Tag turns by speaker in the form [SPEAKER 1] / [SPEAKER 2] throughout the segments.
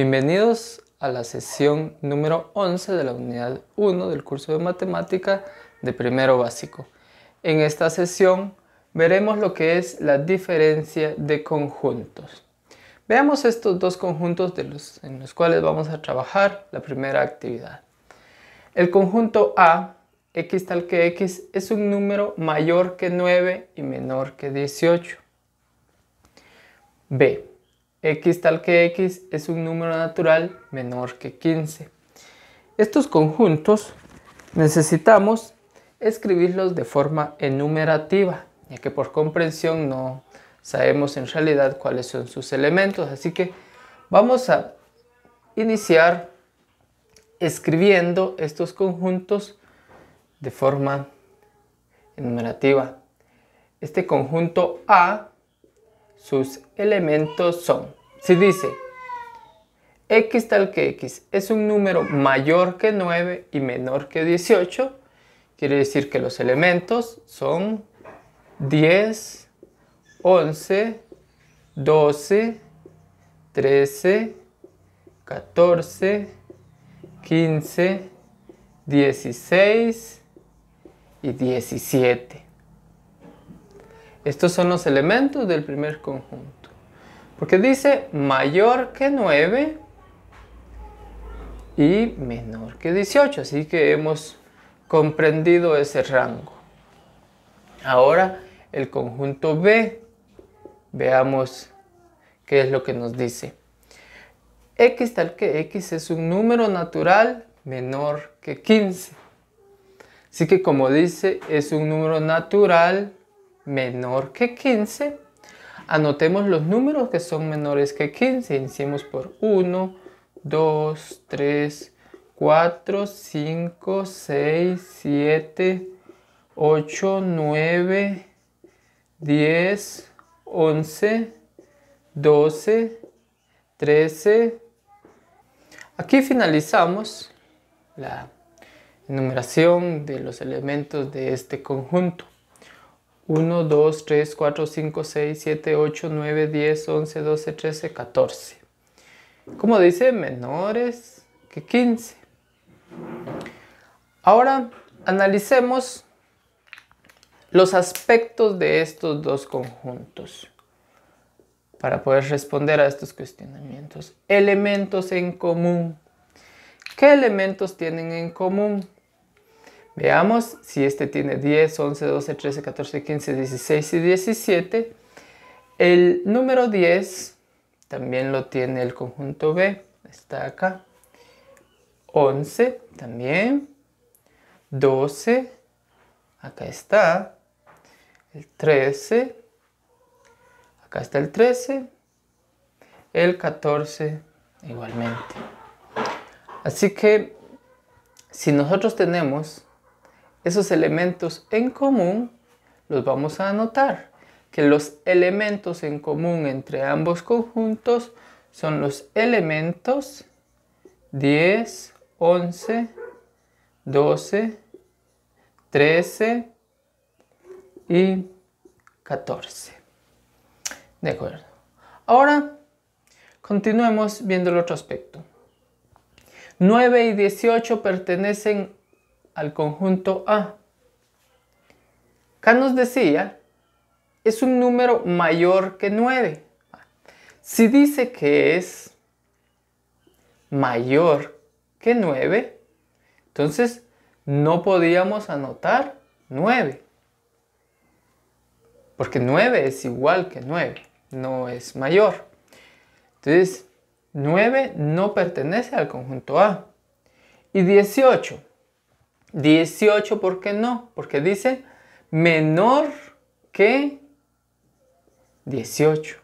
[SPEAKER 1] Bienvenidos a la sesión número 11 de la unidad 1 del curso de matemática de primero básico. En esta sesión veremos lo que es la diferencia de conjuntos. Veamos estos dos conjuntos en los cuales vamos a trabajar la primera actividad. El conjunto A, x tal que x, es un número mayor que 9 y menor que 18. B, x tal que x es un número natural menor que 15. Estos conjuntos necesitamos escribirlos de forma enumerativa, ya que por comprensión no sabemos en realidad cuáles son sus elementos. Así que vamos a iniciar escribiendo estos conjuntos de forma enumerativa. Este conjunto A, sus elementos son, si dice x tal que x es un número mayor que 9 y menor que 18, quiere decir que los elementos son 10, 11, 12, 13, 14, 15, 16 y 17. Estos son los elementos del primer conjunto. Porque dice mayor que 9 y menor que 18. Así que hemos comprendido ese rango. Ahora el conjunto B. Veamos qué es lo que nos dice. X tal que x es un número natural menor que 15. Así que como dice, es un número natural menor que 15. Anotemos los números que son menores que 15. Iniciemos por 1, 2, 3, 4, 5, 6, 7, 8, 9, 10, 11, 12, 13. Aquí finalizamos la enumeración de los elementos de este conjunto. 1, 2, 3, 4, 5, 6, 7, 8, 9, 10, 11, 12, 13, 14. Como dice, menores que 15. Ahora analicemos los aspectos de estos dos conjuntos para poder responder a estos cuestionamientos. Elementos en común. ¿Qué elementos tienen en común? Veamos si este tiene 10, 11, 12, 13, 14, 15, 16 y 17. El número 10 también lo tiene el conjunto B. Está acá. 11 también. 12. Acá está. El 13. Acá está el 13. El 14 igualmente. Así que si nosotros tenemos esos elementos en común, los vamos a anotar. Que los elementos en común entre ambos conjuntos son los elementos 10, 11, 12, 13 y 14. De acuerdo. Ahora continuemos viendo el otro aspecto. 9 y 18 pertenecen al conjunto A. Acá nos decía, es un número mayor que 9. Si dice que es mayor que 9, entonces no podíamos anotar 9. Porque 9 es igual que 9, no es mayor. Entonces, 9 no pertenece al conjunto A. Y 18. 18, ¿por qué no? Porque dice menor que 18.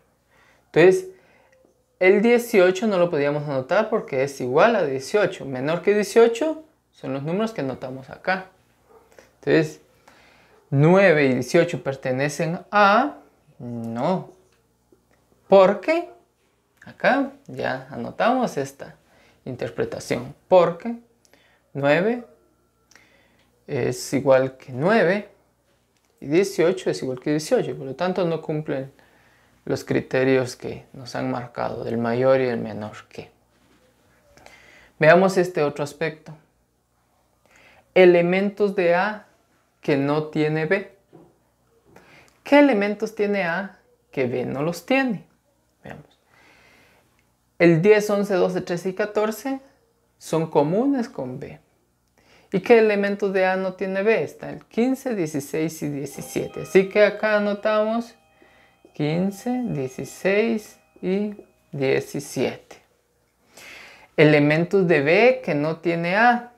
[SPEAKER 1] Entonces, el 18 no lo podíamos anotar porque es igual a 18. Menor que 18 son los números que anotamos acá. Entonces, 9 y 18 pertenecen a... No. Porque acá ya anotamos esta interpretación. Porque 9 es igual que 9 y 18 es igual que 18. Por lo tanto, no cumplen los criterios que nos han marcado del mayor y el menor que. Veamos este otro aspecto. Elementos de A que no tiene B. ¿Qué elementos tiene A que B no los tiene? Veamos. El 10, 11, 12, 13 y 14 son comunes con B. ¿Y qué elementos de A no tiene B? Está el 15, 16 y 17. Así que acá anotamos 15, 16 y 17. Elementos de B que no tiene A.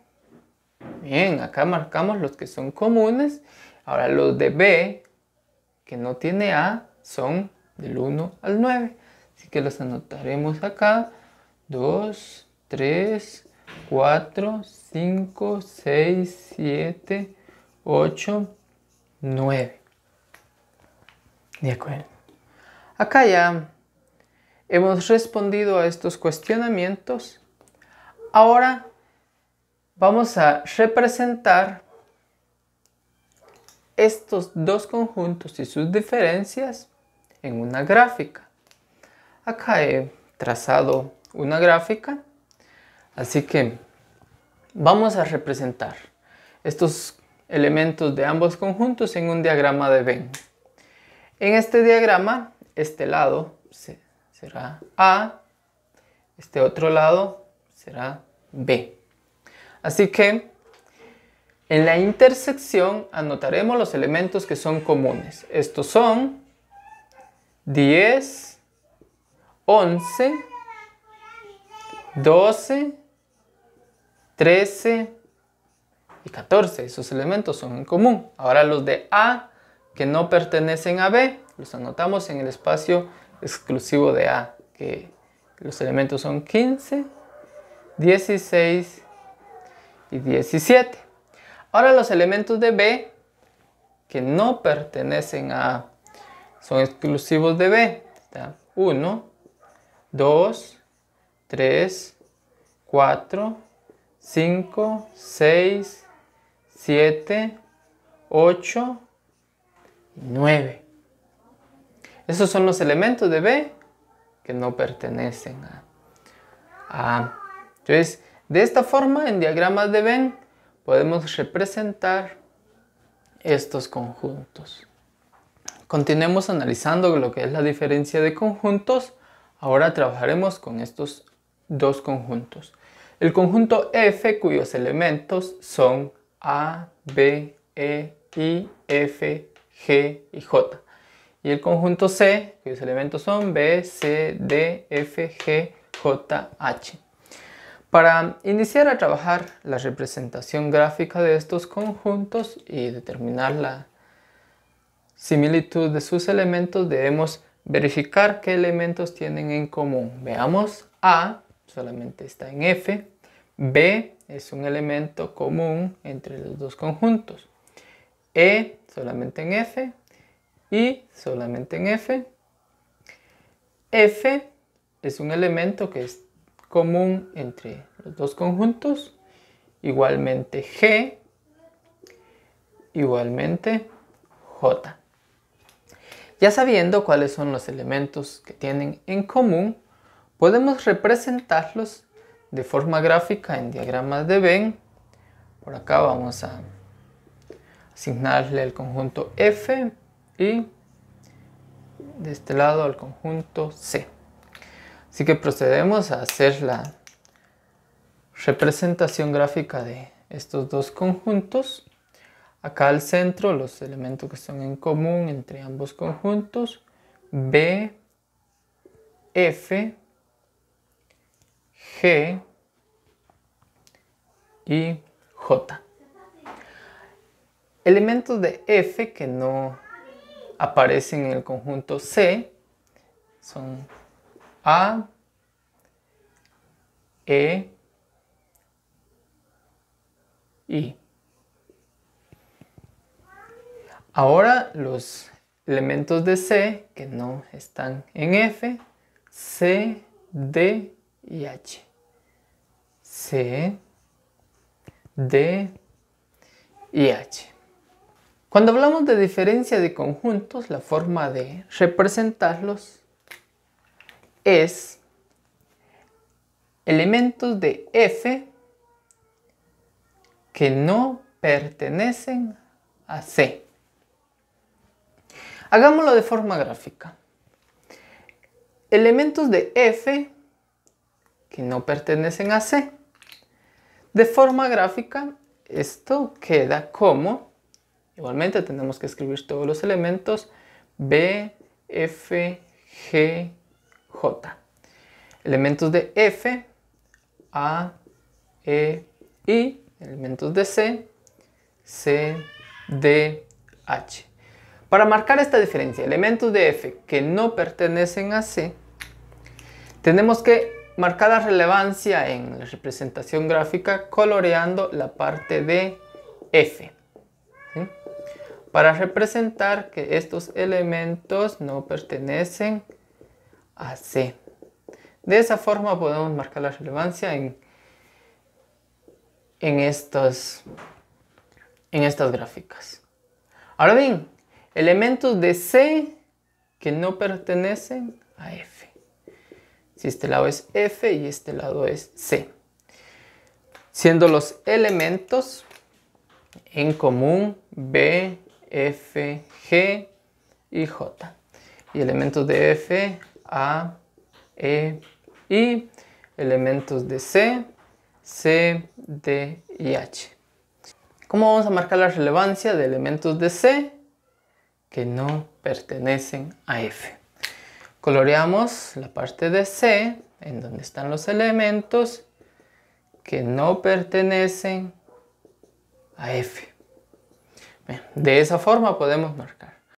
[SPEAKER 1] Bien, acá marcamos los que son comunes. Ahora los de B que no tiene A son del 1 al 9. Así que los anotaremos acá. 2, 3, 4, 5, 6, 7, 8, 9. De acuerdo. Acá ya hemos respondido a estos cuestionamientos. Ahora vamos a representar estos dos conjuntos y sus diferencias en una gráfica. Acá he trazado una gráfica, así que vamos a representar estos elementos de ambos conjuntos en un diagrama de Venn. En este diagrama, este lado será A, este otro lado será B. Así que en la intersección anotaremos los elementos que son comunes. Estos son 10, 11, 12, 13 y 14. Esos elementos son en común. Ahora los de A que no pertenecen a B los anotamos en el espacio exclusivo de A, que los elementos son 15, 16 y 17. Ahora los elementos de B que no pertenecen a A son exclusivos de B. Está 1, 2, 3, 4, 5, 6, 7, 8 y 9. Esos son los elementos de B que no pertenecen a A. Entonces, de esta forma, en diagramas de Venn, podemos representar estos conjuntos. Continuemos analizando lo que es la diferencia de conjuntos. Ahora trabajaremos con estos dos conjuntos. El conjunto F, cuyos elementos son A, B, E, I, F, G y J. Y el conjunto C, cuyos elementos son B, C, D, F, G, J, H. Para iniciar a trabajar la representación gráfica de estos conjuntos y determinar la similitud de sus elementos, debemos verificar qué elementos tienen en común. Veamos, A solamente está en F, B es un elemento común entre los dos conjuntos, E solamente en F, I solamente en F, F es un elemento que es común entre los dos conjuntos, igualmente G, igualmente J. Ya sabiendo cuáles son los elementos que tienen en común, podemos representarlos de forma gráfica en diagramas de Venn. Por acá vamos a asignarle el conjunto F y de este lado al conjunto C. Así que procedemos a hacer la representación gráfica de estos dos conjuntos. Acá al centro los elementos que son en común entre ambos conjuntos, B, F, G y J. Elementos de F que no aparecen en el conjunto C son A, E, I. Ahora los elementos de C que no están en F, C, D y H. C, D y H. Cuando hablamos de diferencia de conjuntos, la forma de representarlos es elementos de F que no pertenecen a C. Hagámoslo de forma gráfica. Elementos de F que no pertenecen a C. De forma gráfica, esto queda como, igualmente tenemos que escribir todos los elementos, B, F, G, J. Elementos de F, A, E, I. Elementos de C, C, D, H. Para marcar esta diferencia, elementos de F que no pertenecen a C, tenemos que marcar la relevancia en la representación gráfica coloreando la parte de F. ¿Sí? Para representar que estos elementos no pertenecen a C. De esa forma podemos marcar la relevancia en estas gráficas. Ahora bien, elementos de C que no pertenecen a F. Si este lado es F y este lado es C. Siendo los elementos en común B, F, G y J. Y elementos de F, A, E, I. Elementos de C, C, D y H. ¿Cómo vamos a marcar la relevancia de elementos de C que no pertenecen a F? Coloreamos la parte de C, en donde están los elementos que no pertenecen a F. Bien, de esa forma podemos marcar.